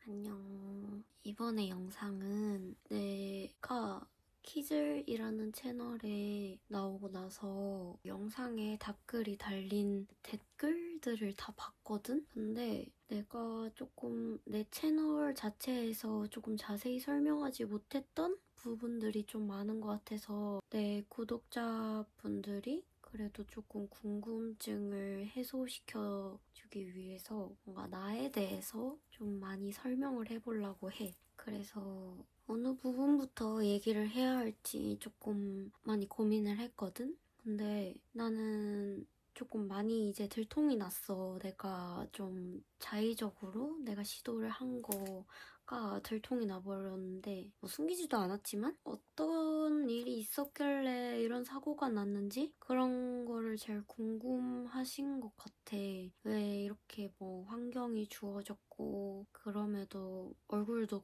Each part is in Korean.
안녕. 이번에 영상은 내가 키즐이라는 채널에 나오고 나서 영상에 댓글이 달린 댓글들을 다 봤거든? 근데 내가 조금 내 채널 자체에서 조금 자세히 설명하지 못했던 부분들이 좀 많은 것 같아서 내 구독자분들이 그래도 조금 궁금증을 해소시켜주기 위해서 뭔가 나에 대해서 좀 많이 설명을 해보려고 해. 그래서 어느 부분부터 얘기를 해야 할지 조금 많이 고민을 했거든? 근데 나는 조금 많이 이제 들통이 났어. 내가 좀 자의적으로 내가 시도를 한 거가 들통이 나버렸는데 뭐 숨기지도 않았지만 어떤 일이 있었길래 이런 사고가 났는지 그런 거를 제일 궁금하신 것 같아. 왜 이렇게 뭐 환경이 주어졌고 그럼에도 얼굴도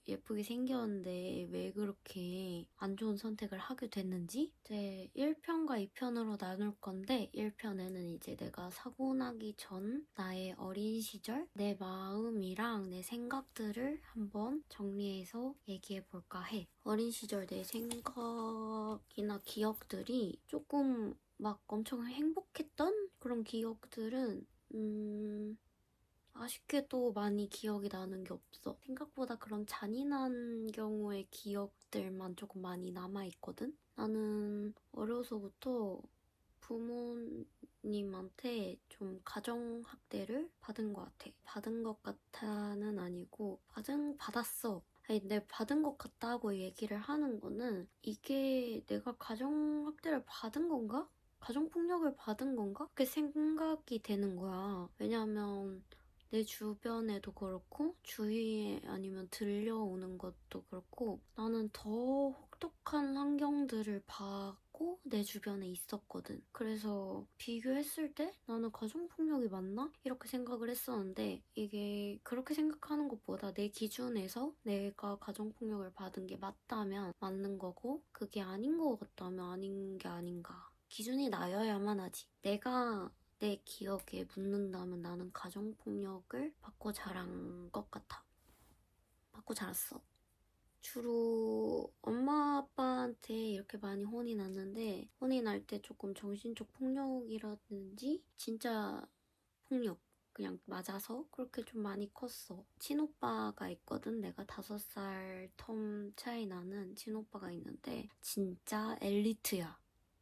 예쁘게 생겼는데 왜 그렇게 안 좋은 선택을 하게 됐는지 이제 1편과 2편으로 나눌 건데 1편에는 이제 내가 사고 나기 전 나의 어린 시절 내 마음이랑 내 생각들을 한번 정리해서 얘기해 볼까 해. 어린 시절 내 생각이나 기억들이 조금 막 엄청 행복했던 그런 기억들은 아쉽게도 많이 기억이 나는 게 없어. 생각보다 그런 잔인한 경우의 기억들만 조금 많이 남아있거든? 나는 어려서부터 부모님한테 좀 가정학대를 받은 것 같아. 받은 것 같아는 아니고, 받았어. 아니, 내 받은 것 같다고 얘기를 하는 거는 이게 내가 가정학대를 받은 건가? 가정폭력을 받은 건가? 그렇게 생각이 되는 거야. 왜냐면 내 주변에도 그렇고 주위에 아니면 들려오는 것도 그렇고 나는 더 혹독한 환경들을 받고 내 주변에 있었거든. 그래서 비교했을 때 나는 가정폭력이 맞나? 이렇게 생각을 했었는데 이게 그렇게 생각하는 것보다 내 기준에서 내가 가정폭력을 받은 게 맞다면 맞는 거고 그게 아닌 것 같다면 아닌 게 아닌가. 기준이 나여야만 하지. 내가 내 기억에 묻는다면 나는 가정폭력을 받고 자란 것 같아. 받고 자랐어. 주로 엄마 아빠한테 이렇게 많이 혼이 났는데 혼이 날 때 조금 정신적 폭력이라든지 진짜 폭력 그냥 맞아서 그렇게 좀 많이 컸어. 친오빠가 있거든. 내가 5살 텀 차이 나는 친오빠가 있는데 진짜 엘리트야.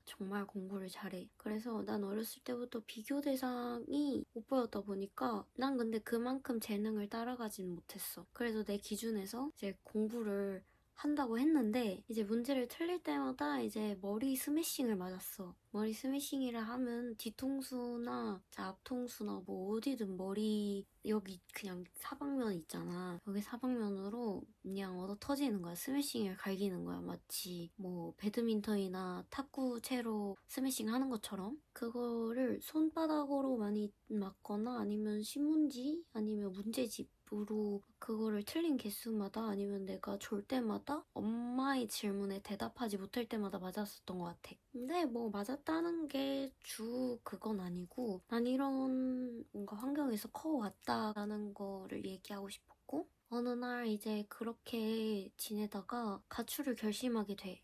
정말 공부를 잘해. 그래서 난 어렸을 때부터 비교 대상이 오빠였다 보니까 난 근데 그만큼 재능을 따라가진 못했어. 그래서 내 기준에서 이제 공부를 한다고 했는데 이제 문제를 틀릴 때마다 이제 머리 스매싱을 맞았어. 머리 스매싱이라 하면 뒤통수나 앞통수나 뭐 어디든 머리 여기 그냥 사방면 있잖아. 여기 사방면으로 그냥 얻어 터지는 거야. 스매싱을 갈기는 거야. 마치 뭐 배드민턴이나 탁구채로 스매싱 하는 것처럼 그거를 손바닥으로 많이 맞거나 아니면 신문지 아니면 문제집 으로 그거를 틀린 개수마다 아니면 내가 졸 때마다 엄마의 질문에 대답하지 못할 때마다 맞았었던 것 같아. 근데 뭐 맞았다는 게 주 그건 아니고 난 이런 뭔가 환경에서 커왔다라는 거를 얘기하고 싶었고 어느 날 이제 그렇게 지내다가 가출을 결심하게 돼.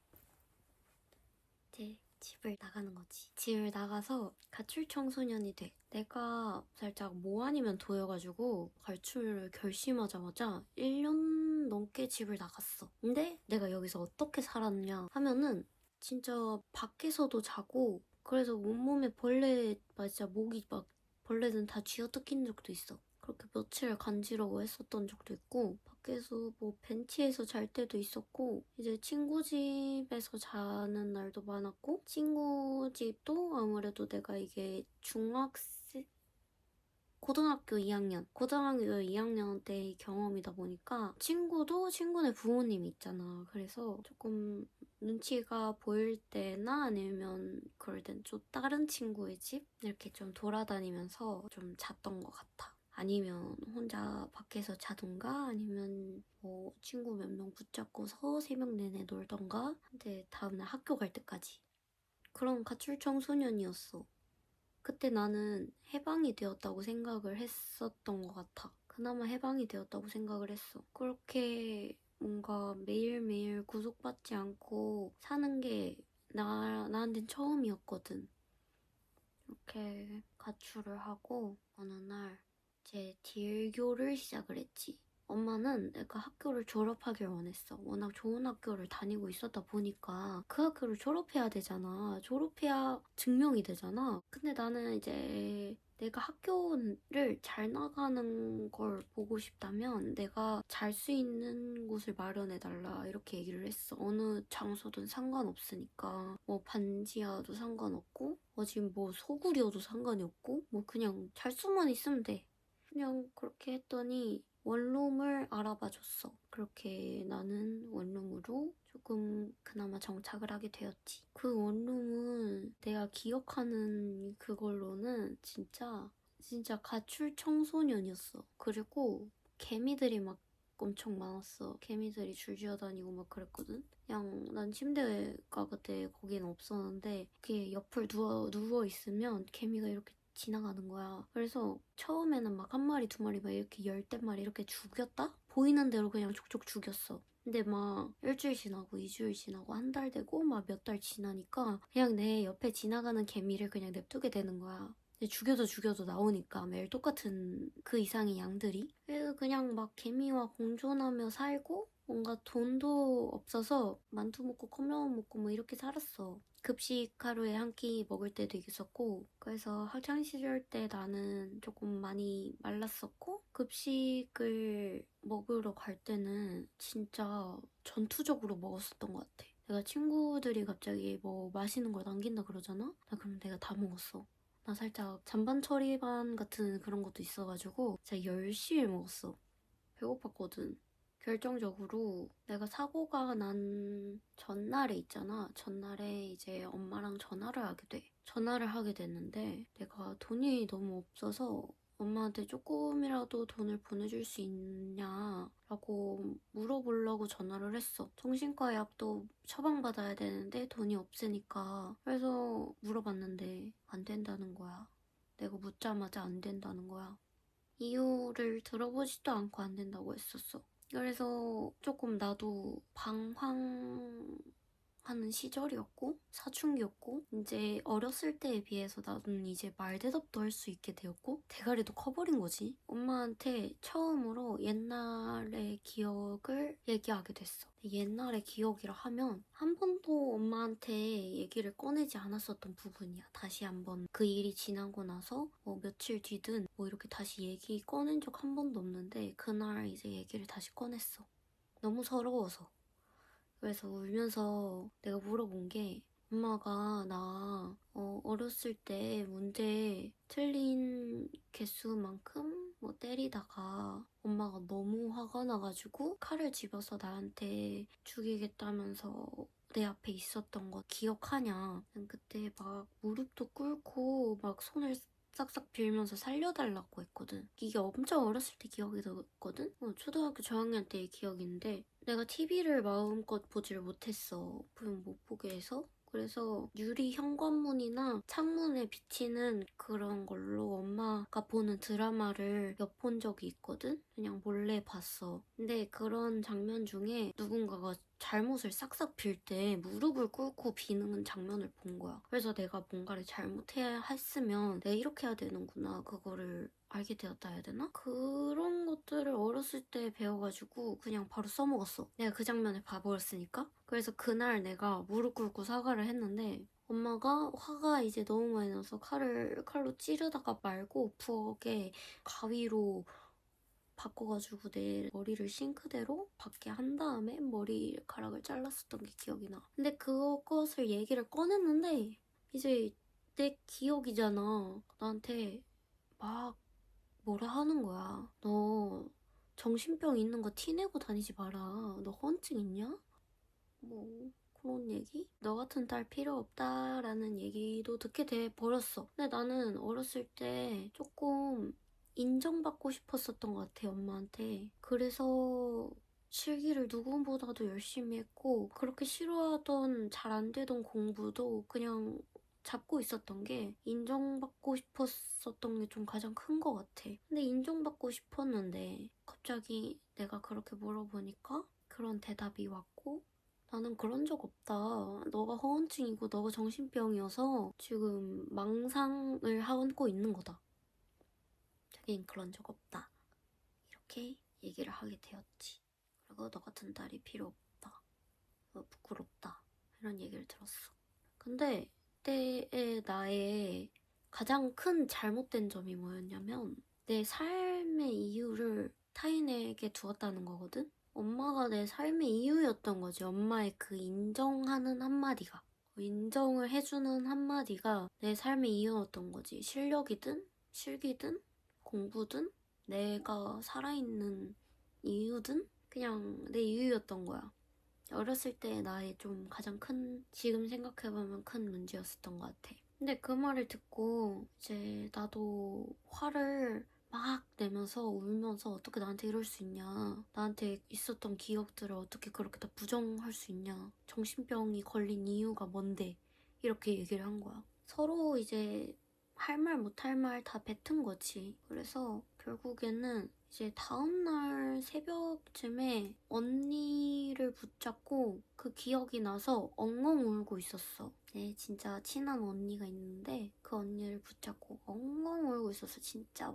이제 집을 나가는 거지. 집을 나가서 가출 청소년이 돼. 내가 살짝 뭐 아니면 도여가지고 가출을 결심하자마자 1년 넘게 집을 나갔어. 근데 내가 여기서 어떻게 살았냐 하면은 진짜 밖에서도 자고 그래서 온몸에 벌레 진짜 목이 막 벌레는 다 쥐어뜯긴 적도 있어. 그렇게 며칠 간지러워했었던 적도 있고 밖에서 뭐 벤치에서 잘 때도 있었고 이제 친구 집에서 자는 날도 많았고 친구 집도 아무래도 내가 이게 고등학교 2학년 때의 경험이다 보니까 친구도 친구네 부모님이 있잖아. 그래서 조금 눈치가 보일 때나 아니면 그럴 땐 좀 다른 친구의 집 이렇게 좀 돌아다니면서 좀 잤던 것 같아. 아니면 혼자 밖에서 자던가 아니면 뭐 친구 몇 명 붙잡고서 새벽 내내 놀던가 근데 다음날 학교 갈 때까지 그런 가출 청소년이었어. 그때 나는 해방이 되었다고 생각을 했었던 것 같아. 그나마 해방이 되었다고 생각을 했어. 그렇게 뭔가 매일매일 구속받지 않고 사는 게 나한텐 처음이었거든. 이렇게 가출을 하고 어느 날 이제 딜교를 시작을 했지. 엄마는 내가 학교를 졸업하길 원했어. 워낙 좋은 학교를 다니고 있었다 보니까 그 학교를 졸업해야 되잖아. 졸업해야 증명이 되잖아. 근데 나는 이제 내가 학교를 잘 나가는 걸 보고 싶다면 내가 잘 수 있는 곳을 마련해달라 이렇게 얘기를 했어. 어느 장소든 상관없으니까 뭐 반지하도 상관없고 지금 뭐 소굴이어도 상관이 없고 뭐 그냥 잘 수만 있으면 돼. 그냥 그렇게 했더니 원룸을 알아봐 줬어. 그렇게 나는 원룸으로 조금 그나마 정착을 하게 되었지. 그 원룸은 내가 기억하는 그걸로는 진짜 가출 청소년이었어. 그리고 개미들이 막 엄청 많았어. 개미들이 줄지어 다니고 막 그랬거든. 그냥 난 침대가 그때 거기는 없었는데 이렇게 옆을 누워 있으면 개미가 이렇게 지나가는 거야. 그래서 처음에는 막 한 마리 두 마리 막 이렇게 열댓 마리 이렇게 죽였다? 보이는 대로 그냥 족족 죽였어. 근데 막 일주일 지나고 2주일 지나고 한 달 되고 막 몇 달 지나니까 그냥 내 옆에 지나가는 개미를 그냥 냅두게 되는 거야. 근데 죽여도 나오니까 매일 똑같은 그 이상의 양들이. 그래서 그냥 막 개미와 공존하며 살고 뭔가 돈도 없어서 만두 먹고 컵라면 먹고 뭐 이렇게 살았어. 급식 하루에 한 끼 먹을 때도 있었고 그래서 학창시절 때 나는 조금 많이 말랐었고 급식을 먹으러 갈 때는 진짜 전투적으로 먹었었던 것 같아. 내가 친구들이 갑자기 뭐 맛있는 걸 남긴다 그러잖아? 나 그럼 내가 다 먹었어. 나 살짝 잔반 처리반 같은 그런 것도 있어가지고 진짜 열심히 먹었어. 배고팠거든. 결정적으로 내가 사고가 난 전날에 있잖아. 전날에 이제 엄마랑 전화를 하게 됐는데 내가 돈이 너무 없어서 엄마한테 조금이라도 돈을 보내줄 수 있냐라고 물어보려고 전화를 했어. 정신과 약도 처방받아야 되는데 돈이 없으니까. 그래서 물어봤는데 안 된다는 거야. 내가 묻자마자 안 된다는 거야. 이유를 들어보지도 않고 안 된다고 했었어. 그래서 조금 나도 방황하는 시절이었고 사춘기였고 이제 어렸을 때에 비해서 나는 이제 말대답도 할 수 있게 되었고 대가리도 커버린 거지. 엄마한테 처음으로 옛날의 기억을 얘기하게 됐어. 옛날의 기억이라 하면 한 번도 엄마한테 얘기를 꺼내지 않았었던 부분이야. 다시 한번 그 일이 지나고 나서 뭐 며칠 뒤든 뭐 이렇게 다시 얘기 꺼낸 적 한 번도 없는데 그날 이제 얘기를 다시 꺼냈어. 너무 서러워서. 그래서 울면서 내가 물어본 게 엄마가 나 어렸을 때 문제 틀린 개수만큼 뭐 때리다가 엄마가 너무 화가 나가지고 칼을 집어서 나한테 죽이겠다면서 내 앞에 있었던 거 기억하냐? 난 그때 막 무릎도 꿇고 막 손을 싹싹 빌면서 살려달라고 했거든. 이게 엄청 어렸을 때 기억이 났거든? 초등학교 저학년 때의 기억인데 내가 TV를 마음껏 보지를 못했어. 보면 못 보게 해서. 그래서 유리 현관문이나 창문에 비치는 그런 걸로 엄마가 보는 드라마를 엿본 적이 있거든? 그냥 몰래 봤어. 근데 그런 장면 중에 누군가가 잘못을 싹싹 빌 때 무릎을 꿇고 비는 장면을 본 거야. 그래서 내가 뭔가를 잘못해야 했으면 내가 이렇게 해야 되는구나. 그거를 알게 되었다 해야 되나? 그런 것들을 어렸을 때 배워가지고 그냥 바로 써먹었어. 내가 그 장면을 봐버렸으니까. 그래서 그날 내가 무릎 꿇고 사과를 했는데 엄마가 화가 이제 너무 많이 나서 칼로 찌르다가 말고 부엌에 가위로 바꿔가지고 내 머리를 싱크대로 밖에 한 다음에 머리카락을 잘랐었던 게 기억이 나. 근데 그것을 얘기를 꺼냈는데 이제 내 기억이잖아. 나한테 막 뭐라 하는 거야. 너 정신병 있는 거 티내고 다니지 마라. 너 허언증 있냐? 뭐 그런 얘기? 너 같은 딸 필요 없다라는 얘기도 듣게 돼 버렸어. 근데 나는 어렸을 때 조금 인정받고 싶었었던 것 같아, 엄마한테. 그래서 실기를 누구보다도 열심히 했고 그렇게 싫어하던 잘 안 되던 공부도 그냥 잡고 있었던 게 인정받고 싶었었던 게 좀 가장 큰 것 같아. 근데 인정받고 싶었는데 갑자기 내가 그렇게 물어보니까 그런 대답이 왔고 나는 그런 적 없다. 너가 허언증이고 너가 정신병이어서 지금 망상을 하고 있는 거다. 자기는 그런 적 없다. 이렇게 얘기를 하게 되었지. 그리고 너 같은 딸이 필요 없다. 부끄럽다. 이런 얘기를 들었어. 근데 그때의 나의 가장 큰 잘못된 점이 뭐였냐면 내 삶의 이유를 타인에게 두었다는 거거든? 엄마가 내 삶의 이유였던 거지. 엄마의 그 인정하는 한마디가. 인정을 해주는 한마디가 내 삶의 이유였던 거지. 실력이든 실기든 공부든 내가 살아있는 이유든 그냥 내 이유였던 거야. 어렸을 때 나의 좀 가장 큰, 지금 생각해보면 큰 문제였었던 것 같아. 근데 그 말을 듣고 이제 나도 화를 막 내면서 울면서 어떻게 나한테 이럴 수 있냐. 나한테 있었던 기억들을 어떻게 그렇게 다 부정할 수 있냐. 정신병이 걸린 이유가 뭔데. 이렇게 얘기를 한 거야. 서로 이제 할 말 못할 말 다 뱉은 거지. 그래서 결국에는 이제 다음날 새벽쯤에 언니를 붙잡고 그 기억이 나서 엉엉 울고 있었어. 네, 진짜 친한 언니가 있는데 그 언니를 붙잡고 엉엉 울고 있었어. 진짜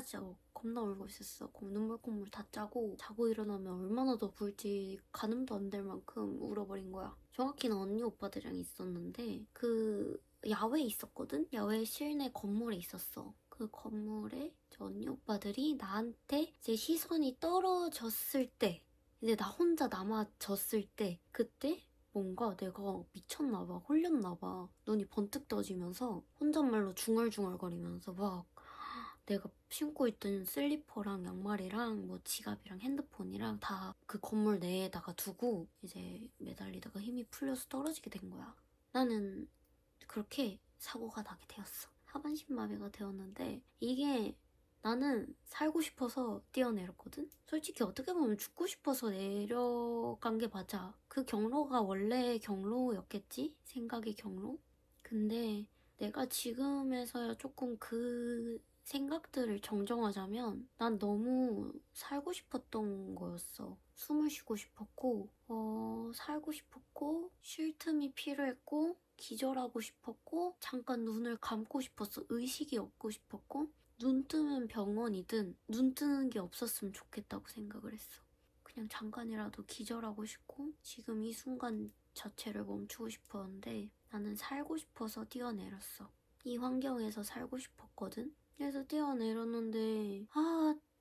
진짜 겁나 울고 있었어. 눈물 콧물 다 짜고 자고 일어나면 얼마나 더 불지 가늠도 안 될 만큼 울어버린 거야. 정확히는 언니 오빠들이랑 있었는데 그 야외에 있었거든? 야외 실내 건물에 있었어. 그 건물에 저 언니 오빠들이 나한테 이제 시선이 떨어졌을 때 이제 나 혼자 남아졌을 때 그때 뭔가 내가 미쳤나봐, 홀렸나봐. 눈이 번뜩 떠지면서 혼잣말로 중얼중얼거리면서 막 내가 신고 있던 슬리퍼랑 양말이랑 뭐 지갑이랑 핸드폰이랑 다 그 건물 내에다가 두고 이제 매달리다가 힘이 풀려서 떨어지게 된 거야. 나는 그렇게 사고가 나게 되었어. 하반신마비가 되었는데 이게 나는 살고 싶어서 뛰어내렸거든? 솔직히 어떻게 보면 죽고 싶어서 내려간 게 맞아. 그 경로가 원래 경로였겠지? 생각의 경로? 근데 내가 지금에서야 조금 그 생각들을 정정하자면 난 너무 살고 싶었던 거였어. 숨을 쉬고 싶었고, 살고 싶었고, 쉴 틈이 필요했고, 기절하고 싶었고, 잠깐 눈을 감고 싶었어. 의식이 없고 싶었고, 눈 뜨면 병원이든 눈 뜨는 게 없었으면 좋겠다고 생각을 했어. 그냥 잠깐이라도 기절하고 싶고, 지금 이 순간 자체를 멈추고 싶었는데, 나는 살고 싶어서 뛰어내렸어. 이 환경에서 살고 싶었거든? 그래서 뛰어내렸는데,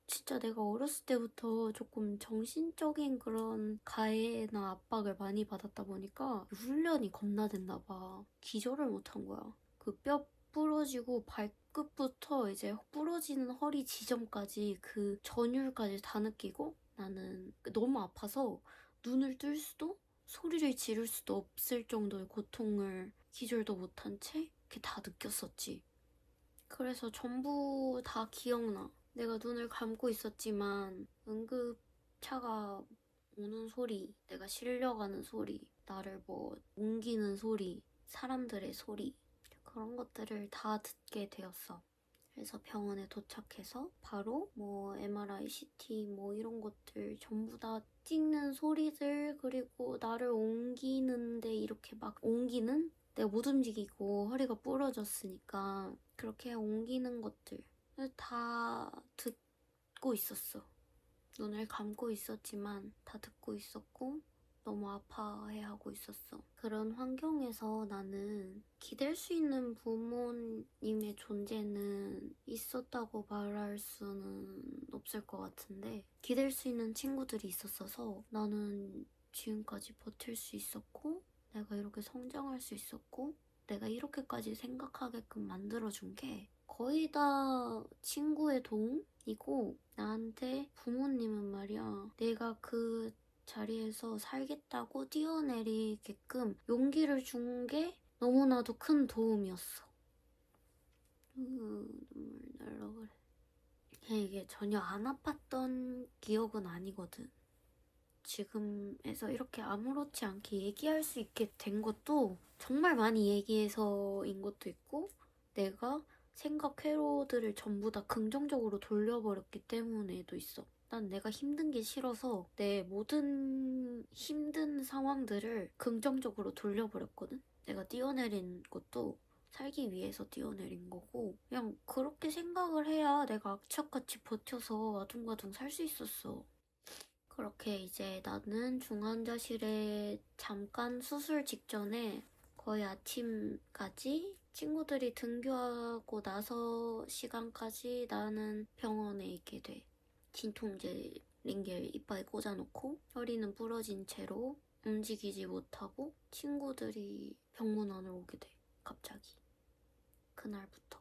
진짜 내가 어렸을 때부터 조금 정신적인 그런 가해나 압박을 많이 받았다 보니까 훈련이 겁나 됐나 봐. 기절을 못한 거야. 그 뼈 부러지고 발끝부터 이제 부러지는 허리 지점까지 그 전율까지 다 느끼고 나는 너무 아파서 눈을 뜰 수도 소리를 지를 수도 없을 정도의 고통을 기절도 못한 채 이렇게 다 느꼈었지. 그래서 전부 다 기억나. 내가 눈을 감고 있었지만 응급차가 오는 소리, 내가 실려가는 소리, 나를 뭐 옮기는 소리, 사람들의 소리 그런 것들을 다 듣게 되었어. 그래서 병원에 도착해서 바로 뭐 MRI, CT 뭐 이런 것들 전부 다 찍는 소리들 그리고 나를 옮기는데 이렇게 막 옮기는 내가 못 움직이고 허리가 부러졌으니까 그렇게 옮기는 것들 다 듣고 있었어. 눈을 감고 있었지만 다 듣고 있었고 너무 아파해하고 있었어. 그런 환경에서 나는 기댈 수 있는 부모님의 존재는 있었다고 말할 수는 없을 것 같은데 기댈 수 있는 친구들이 있었어서 나는 지금까지 버틸 수 있었고 내가 이렇게 성장할 수 있었고 내가 이렇게까지 생각하게끔 만들어준 게 거의 다 친구의 도움이고 나한테 부모님은 말이야 내가 그 자리에서 살겠다고 뛰어내리게끔 용기를 준 게 너무나도 큰 도움이었어. 눈물 날라 그래. 이게 전혀 안 아팠던 기억은 아니거든. 지금에서 이렇게 아무렇지 않게 얘기할 수 있게 된 것도 정말 많이 얘기해서인 것도 있고 내가 생각 회로들을 전부 다 긍정적으로 돌려버렸기 때문에도 있어. 난 내가 힘든 게 싫어서 내 모든 힘든 상황들을 긍정적으로 돌려버렸거든? 내가 뛰어내린 것도 살기 위해서 뛰어내린 거고 그냥 그렇게 생각을 해야 내가 악착같이 버텨서 아둥바둥 살 수 있었어. 그렇게 이제 나는 중환자실에 잠깐 수술 직전에 거의 아침까지 친구들이 등교하고 나서 시간까지 나는 병원에 있게 돼. 진통제 링겔 이빨에 꽂아놓고 허리는 부러진 채로 움직이지 못하고 친구들이 병문 안으로 오게 돼. 갑자기. 그날부터.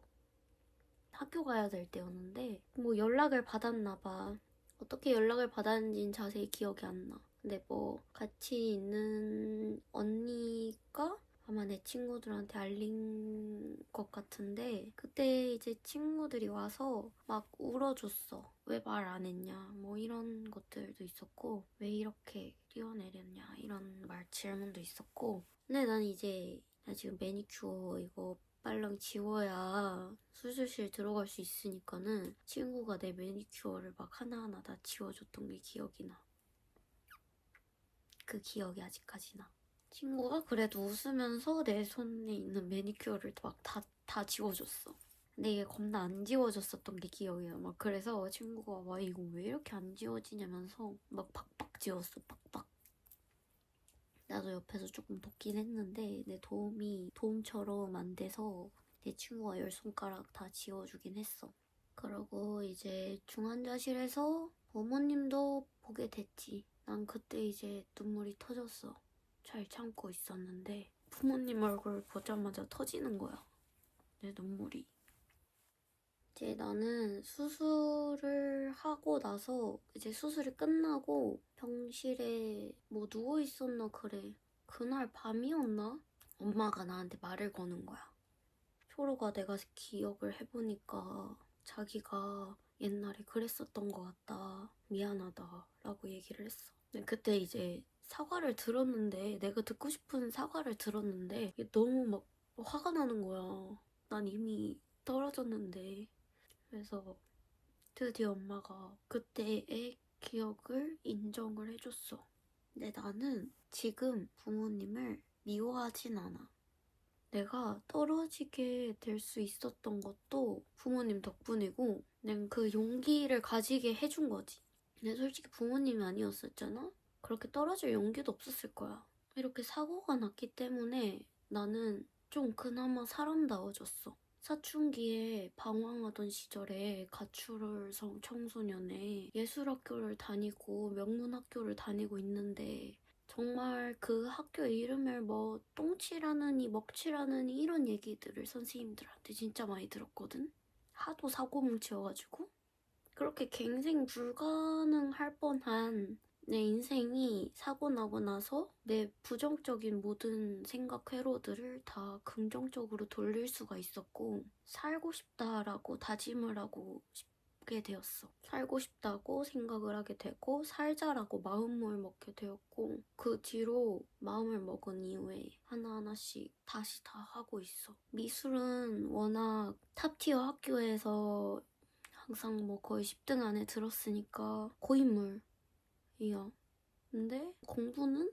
학교 가야 될 때였는데 뭐 연락을 받았나 봐. 어떻게 연락을 받았는지는 자세히 기억이 안 나. 근데 뭐 같이 있는 언니가 아마 내 친구들한테 알린 것 같은데 그때 이제 친구들이 와서 막 울어줬어. 왜 말 안 했냐 뭐 이런 것들도 있었고 왜 이렇게 뛰어내렸냐 이런 말 질문도 있었고 근데 난 이제 나 지금 매니큐어 이거 빨랑 지워야 수술실 들어갈 수 있으니까는 친구가 내 매니큐어를 막 하나하나 다 지워줬던 게 기억이 나. 그 기억이 아직까지 나. 친구가 그래도 웃으면서 내 손에 있는 매니큐어를 막 다 지워줬어. 근데 이게 겁나 안 지워졌었던 게 기억이 나. 막 그래서 친구가 와 이거 왜 이렇게 안 지워지냐면서 막 팍팍 지웠어. 팍팍. 나도 옆에서 조금 돕긴 했는데 내 도움처럼 안 돼서 내 친구가 10손가락 다 지워주긴 했어. 그러고 이제 중환자실에서 부모님도 보게 됐지. 난 그때 이제 눈물이 터졌어. 잘 참고 있었는데 부모님 얼굴 보자마자 터지는 거야. 내 눈물이. 이제 나는 수술을 하고 나서 이제 수술이 끝나고 병실에 뭐 누워 있었나 그래. 그날 밤이었나? 엄마가 나한테 말을 거는 거야. 초로가 내가 기억을 해보니까 자기가 옛날에 그랬었던 것 같다. 미안하다. 라고 얘기를 했어. 근데 그때 이제 사과를 들었는데 내가 듣고 싶은 사과를 들었는데 이게 너무 막 화가 나는 거야. 난 이미 떨어졌는데. 그래서 드디어 엄마가 그때의 기억을 인정을 해줬어. 근데 나는 지금 부모님을 미워하진 않아. 내가 떨어지게 될 수 있었던 것도 부모님 덕분이고 그냥 그 용기를 가지게 해준 거지. 근데 솔직히 부모님이 아니었었잖아? 그렇게 떨어질 용기도 없었을 거야. 이렇게 사고가 났기 때문에 나는 좀 그나마 사람다워졌어. 사춘기에 방황하던 시절에 가출성 청소년에 예술학교를 다니고 명문학교를 다니고 있는데 정말 그 학교 이름을 뭐 똥칠하느니 먹칠하느니 이런 얘기들을 선생님들한테 진짜 많이 들었거든? 하도 사고뭉치여가지고 그렇게 갱생 불가능할 뻔한 내 인생이 사고 나고 나서 내 부정적인 모든 생각 회로들을 다 긍정적으로 돌릴 수가 있었고 살고 싶다라고 다짐을 하고 싶게 되었어. 살고 싶다고 생각을 하게 되고 살자라고 마음을 먹게 되었고 그 뒤로 마음을 먹은 이후에 하나하나씩 다시 다 하고 있어. 미술은 워낙 탑티어 학교에서 항상 뭐 거의 10등 안에 들었으니까 고인물이야. 근데 공부는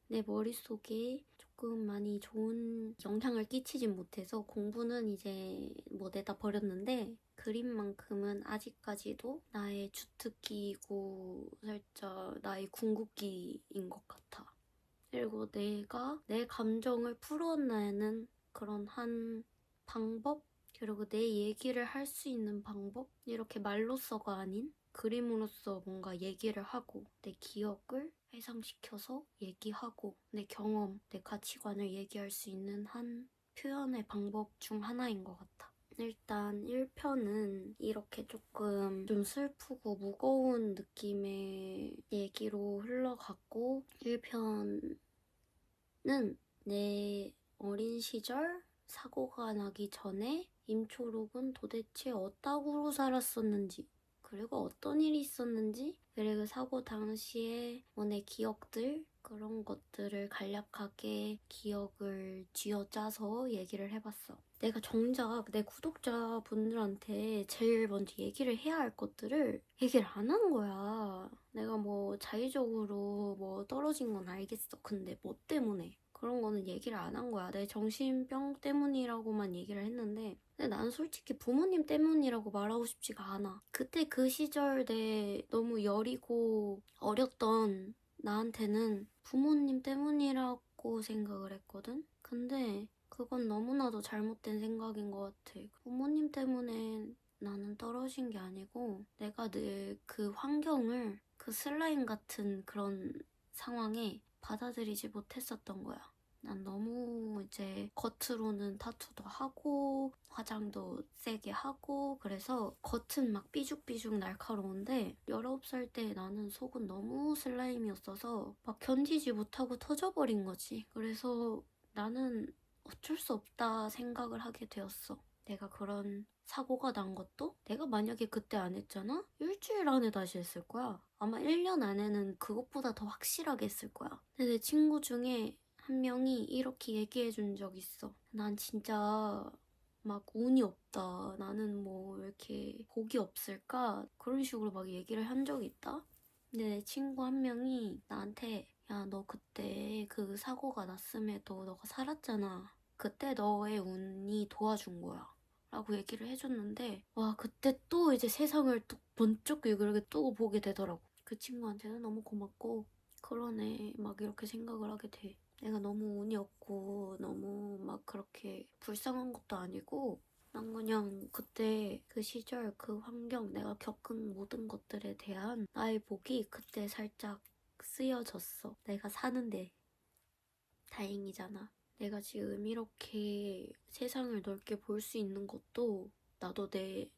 내 머릿속에 조금 많이 좋은 영향을 끼치진 못해서 공부는 이제 뭐 내다 버렸는데 그림만큼은 아직까지도 나의 주특기이고 살짝 나의 궁극기인 것 같아. 그리고 내가 내 감정을 풀어내는 그런 한 방법? 그리고 내 얘기를 할 수 있는 방법? 이렇게 말로써가 아닌 그림으로써 뭔가 얘기를 하고 내 기억을 해상시켜서 얘기하고 내 경험, 내 가치관을 얘기할 수 있는 한 표현의 방법 중 하나인 것 같아. 일단 1편은 이렇게 조금 좀 슬프고 무거운 느낌의 얘기로 흘러갔고 1편은 내 어린 시절 사고가 나기 전에 임초록은 도대체 어디로 살았었는지 그리고 어떤 일이 있었는지, 그리고 사고 당시에 내 기억들, 그런 것들을 간략하게 기억을 쥐어짜서 얘기를 해봤어. 내가 정작 내 구독자분들한테 제일 먼저 얘기를 해야 할 것들을 얘기를 안 한 거야. 내가 뭐 자의적으로 뭐 떨어진 건 알겠어. 근데 뭐 때문에? 그런 거는 얘기를 안 한 거야. 내 정신병 때문이라고만 얘기를 했는데, 근데 난 솔직히 부모님 때문이라고 말하고 싶지가 않아. 그때 그 시절 내 너무 여리고 어렸던 나한테는 부모님 때문이라고 생각을 했거든? 근데 그건 너무나도 잘못된 생각인 것 같아. 부모님 때문에 나는 떨어진 게 아니고 내가 늘 그 환경을 그 슬라임 같은 그런 상황에 받아들이지 못했었던 거야. 난 너무 이제 겉으로는 타투도 하고 화장도 세게 하고 그래서 겉은 막 삐죽삐죽 날카로운데 19살 때 나는 속은 너무 슬라임이었어서 막 견디지 못하고 터져버린 거지. 그래서 나는 어쩔 수 없다 생각을 하게 되었어. 내가 그런 사고가 난 것도 내가 만약에 그때 안 했잖아? 일주일 안에 다시 했을 거야. 아마 1년 안에는 그것보다 더 확실하게 했을 거야. 근데 내 친구 중에 한 명이 이렇게 얘기해 준 적 있어. 난 진짜 막 운이 없다. 나는 뭐 왜 이렇게 복이 없을까? 그런 식으로 막 얘기를 한 적이 있다. 근데 내 친구 한 명이 나한테 야, 너 그때 그 사고가 났음에도 너가 살았잖아. 그때 너의 운이 도와준 거야. 라고 얘기를 해줬는데 와 그때 또 이제 세상을 또 번쩍 이렇게 또 보게 되더라고. 그 친구한테는 너무 고맙고 그러네 막 이렇게 생각을 하게 돼. 내가 너무 운이 없고 너무 막 그렇게 불쌍한 것도 아니고 난 그냥 그때 그 시절 그 환경 내가 겪은 모든 것들에 대한 나의 복이 그때 살짝 쓰여졌어. 내가 사는데 다행이잖아. 내가 지금 이렇게 세상을 넓게 볼 수 있는 것도 나도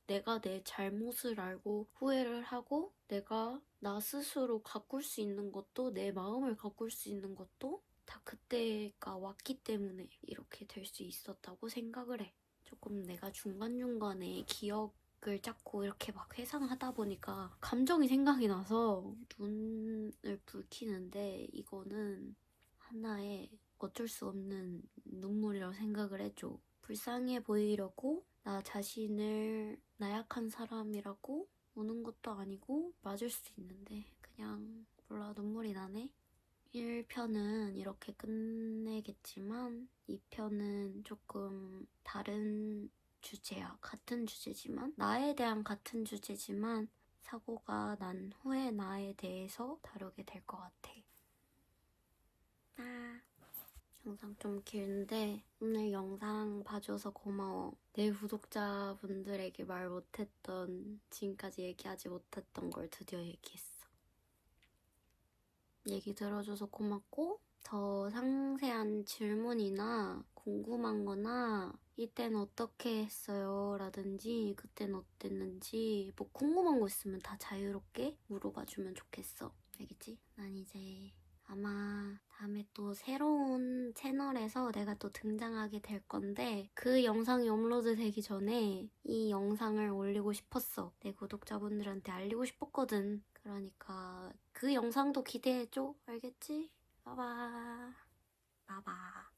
내가 내 잘못을 알고 후회를 하고 내가 나 스스로 가꿀 수 있는 것도 내 마음을 가꿀 수 있는 것도 다 그때가 왔기 때문에 이렇게 될 수 있었다고 생각을 해. 조금 내가 중간중간에 기억을 자꾸 이렇게 막 회상하다 보니까 감정이 생각이 나서 눈을 붉히는데 이거는 하나의 어쩔 수 없는 눈물이라고 생각을 해줘. 불쌍해 보이려고 나 자신을 나약한 사람이라고 우는 것도 아니고 맞을 수 있는데 그냥 몰라 눈물이 나네. 1편은 이렇게 끝내겠지만 2편은 조금 다른 주제야. 같은 주제지만 나에 대한 같은 주제지만 사고가 난 후의 나에 대해서 다루게 될 것 같아. 아. 영상 좀 길는데 오늘 영상 봐줘서 고마워. 내 구독자분들에게 말 못했던 지금까지 얘기하지 못했던 걸 드디어 얘기했어. 얘기 들어줘서 고맙고 더 상세한 질문이나 궁금한 거나 이땐 어떻게 했어요? 라든지 그땐 어땠는지 뭐 궁금한 거 있으면 다 자유롭게 물어봐주면 좋겠어. 알겠지? 난 이제 아마 다음에 또 새로운 채널에서 내가 또 등장하게 될 건데 그 영상이 업로드 되기 전에 이 영상을 올리고 싶었어. 내 구독자분들한테 알리고 싶었거든. 그러니까 그 영상도 기대해줘. 알겠지? 봐봐. 봐봐.